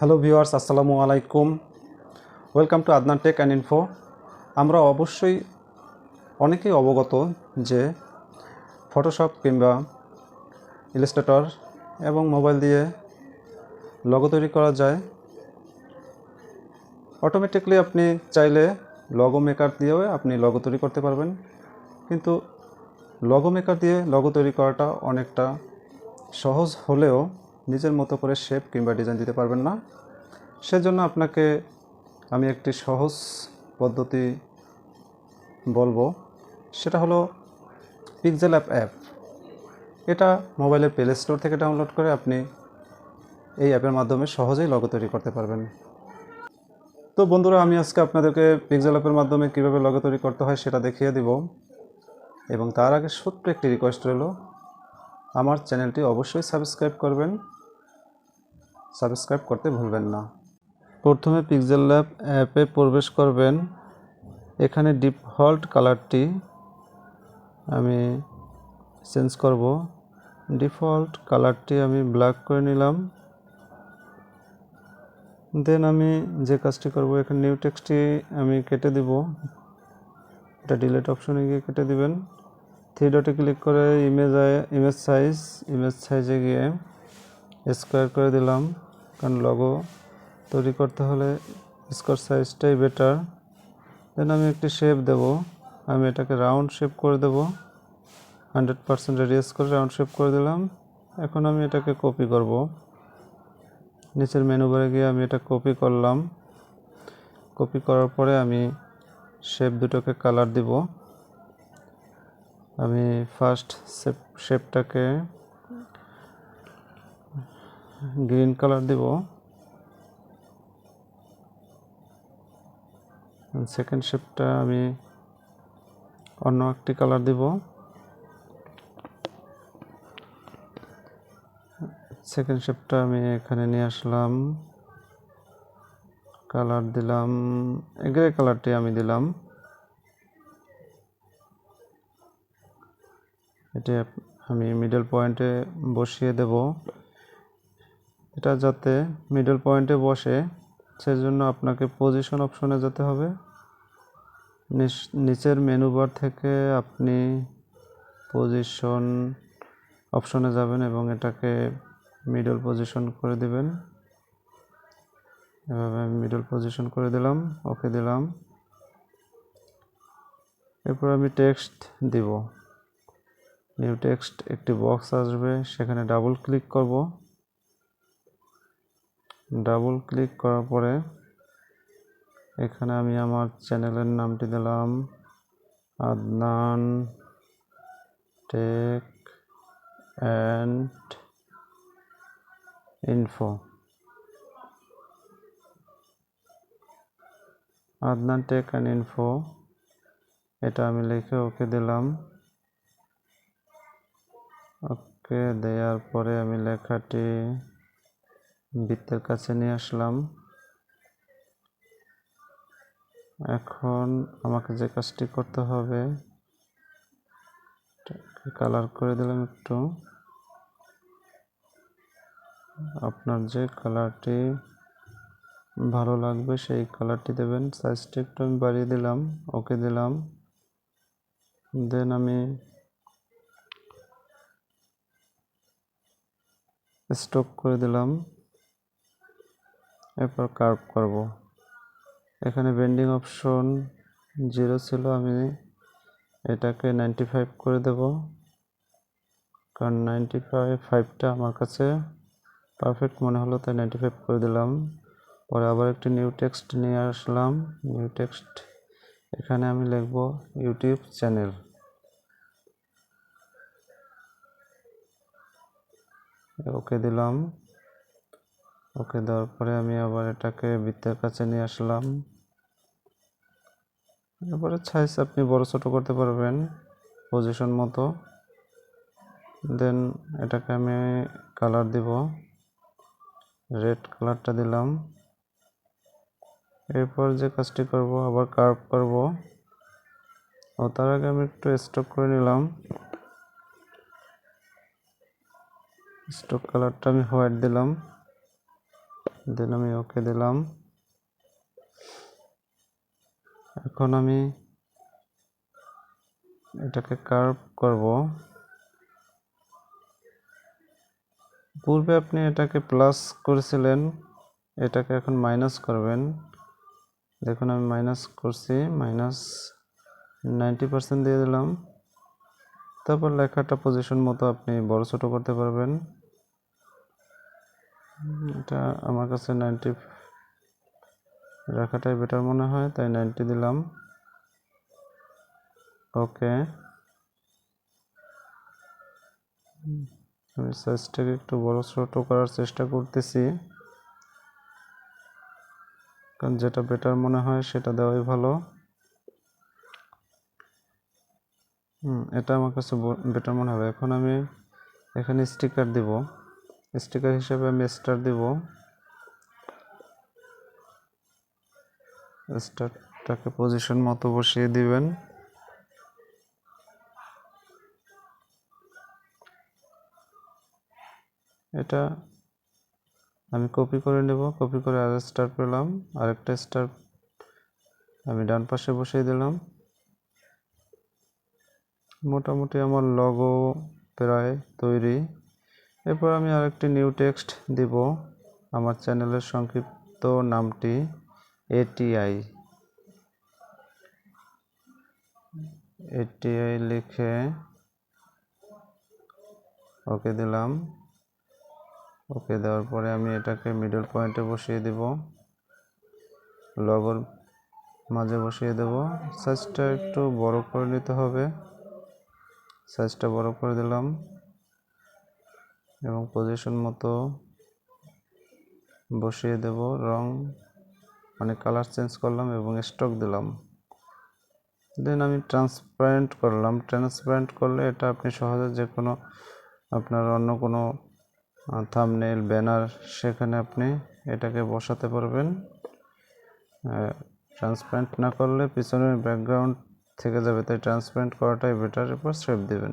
Hello viewers, আসসালামু আলাইকুম। Welcome to Adnan Tech and Info. আমরা অবশ্যই অনেকেই অবগত যে ফটোশপ কিংবা ইলাস্ট্রেটর এবং মোবাইল দিয়ে লগো তৈরি করা যায়। অটোমেটিকলি আপনি চাইলে লগো মেকার দিয়েও আপনি লগো তৈরি করতে পারবেন, কিন্তু লগো মেকার দিয়ে লগো তৈরি করাটা অনেকটা সহজ হলেও নিজের মতো করে শেপ কিংবা ডিজাইন দিতে পারবেন না। সেজন্য আপনাকে আমি একটি সহজ পদ্ধতি বলবো, সেটা হলো PixelLab অ্যাপ। এটা মোবাইলের প্লে স্টোর থেকে ডাউনলোড করে আপনি এই অ্যাপের মাধ্যমে সহজেই লগো তৈরি করতে পারবেন। তো বন্ধুরা, আমি আজকে আপনাদেরকে PixelLabের মাধ্যমে কীভাবে লগো তৈরি করতে হয় সেটা দেখিয়ে দিব, এবং তার আগে ছোট্ট একটি রিকোয়েস্ট রইল, আমার চ্যানেলটি অবশ্যই সাবস্ক্রাইব করবেন, সাবস্ক্রাইব করতে ভুলবেন না। প্রথমে PixelLab অ্যাপে প্রবেশ করবেন। এখানে ডিফল্ট কালারটি আমি চেঞ্জ করব। ডিফল্ট কালারটি আমি ব্ল্যাক করে নিলাম। দেন আমি যে কাজটি করব, এখানে নিউ টেক্সটটি আমি কেটে দিব। এটা ডিলিট অপশনে গিয়ে কেটে দিবেন। 3 ডটে ক্লিক করে ইমেজ সাইজে গিয়ে স্কোয়ার করে দিলাম, কারণ লগো তৈরি করতে হলে স্কোয়ার সাইজটাই বেটার। দেন আমি একটি শেপ দেব। আমি এটাকে রাউন্ড শেপ করে দেব। 100% রেডিয়াস করে রাউন্ড শেপ করে দিলাম। এখন আমি এটাকে কপি করব। নিচের মেনু বারে গিয়ে আমি এটা কপি করলাম। কপি করার পরে আমি শেপ দুটোকে কালার দিব। আমি ফার্স্ট শেপটাকে গ্রিন কালার দিব। সেকেন্ড শেপটা আমি অন্য একটি কালার দিব। সেকেন্ড শেপটা আমি এখানে নিয়ে আসলাম, কালার দিলাম, গ্রে কালারটি আমি দিলাম। এটা আমি মিডল পয়েন্টে বসিয়ে দেব। এটা যাতে মিডল পয়েন্টে বসে, সেজন্য আপনাকে পজিশন অপশনে যেতে হবে। নিচের মেনু বার থেকে আপনি পজিশন অপশনে যাবেন এবং এটাকে মিডল পজিশন করে দিবেন। এভাবে আমি মিডল পজিশন করে দিলাম, ওকে দিলাম। এরপর আমি টেক্সট দিব। নিউ টেক্সট একটি বক্স আসবে, সেখানে ডাবল ক্লিক করব। ডাবল ক্লিক করার পরে এখানে আমি আমার চ্যানেলের নামটি দিলাম Adnan Tech and Info. Adnan Tech and Info, এটা আমি লিখে ওকে দিলাম। ওকে দেওয়ার পরে আমি লেখাটি বৃত্তের কাছে নিয়ে আসলাম। এখন আমাকে যে কাজটি করতে হবে, কালার করে দিলাম একটু। আপনার যে কালারটি ভালো লাগবে সেই কালারটি দেবেন। সাইজটা একটু আমি বাড়িয়ে দিলাম, ওকে দিলাম। দেন আমি স্টক করে দিলাম। এরপর কার্ভ করব। এখানে বেন্ডিং অপশন 0 ছিল, আমি এটাকে 95 করে দেব, কারণ 95টা আমার কাছে পারফেক্ট মনে হলো, তাই 95 করে দিলাম। পরে আবার একটি নিউ টেক্সট নিয়ে আসলাম। নিউ টেক্সট, এখানে আমি লিখব ইউটিউব চ্যানেল। ওকে দিলাম। ওকে দেওয়ার পরে আমি আবার এটাকে বৃত্তের কাছে নিয়ে আসলাম। এরপরে সাইজ আপনি বড় ছোট করতে পারবেন পজিশন মতো। দেন এটাকে আমি কালার দিব, রেড কালারটা দিলাম। এরপর যে কাজটি করব, আবার কার্ভ করব। তার আগে আমি একটু স্টক করে নিলাম। স্টক কালারটা আমি হোয়াইট দিলাম। দেন আমি ওকে দিলাম। এখন আমি এটাকে কার্ভ করব। পূর্বে আপনি এটাকে প্লাস করেছিলেন, এটাকে এখন মাইনাস করবেন। দেখুন আমি মাইনাস করছি, -90% দিয়ে দিলাম। তারপর লেখাটা পজিশন মতো আপনি বড় ছোট করতে পারবেন। এটা আমার কাছে 90 রাখাটাই বেটার মনে হয়, তাই 90 দিলাম। ওকে, আমি সাইজটাকে একটু বড় ছোট করার চেষ্টা করতেছি, কারণ যেটা বেটার মনে হয় সেটা দেওয়াই ভালো। এটা আমার কাছে বেটার মনে হবে। এখন আমি এখানে স্টিকার দিব, স্টিকার হিসেবে আমি স্টার দিব। স্টারটাকে পজিশন মতো বসিয়ে দিবেন। এটা আমি কপি করে নেব, কপি করে আর স্টার পেলাম, আরেকটা স্টার আমি ডান পাশে বসিয়ে দিলাম। মোটামুটি আমার লগো প্রায় তৈরি। এরপর আমি আরেকটি নিউ টেক্সট দিব, আমার চ্যানেলের সংক্ষিপ্ত নামটি এটিআই লিখে ওকে দিলাম। ওকে দেওয়ার পরে আমি এটাকে মিডল পয়েন্টে বসিয়ে দেব, লগোর মাঝে বসিয়ে দেব। সাইজটা একটু বড় করে নিতে হবে, সাইজটা বড় করে দিলাম এবং পজিশন মতো বসিয়ে দেব। রং মানে কালার চেঞ্জ করলাম এবং স্ট্রোক দিলাম। দেন আমি ট্রান্সপারেন্ট করলাম। ট্রান্সপারেন্ট করলে এটা আপনি সহজে যে কোনো আপনার অন্য কোনো থাম্বনেল ব্যানার সেখানে আপনি এটাকে বসাতে পারবেন। ট্রান্সপারেন্ট না করলে পিছনের ব্যাকগ্রাউন্ড থেকে যাবে, তাই ট্রান্সপারেন্ট করাটাই বেটার। এরপর সেভ দিবেন।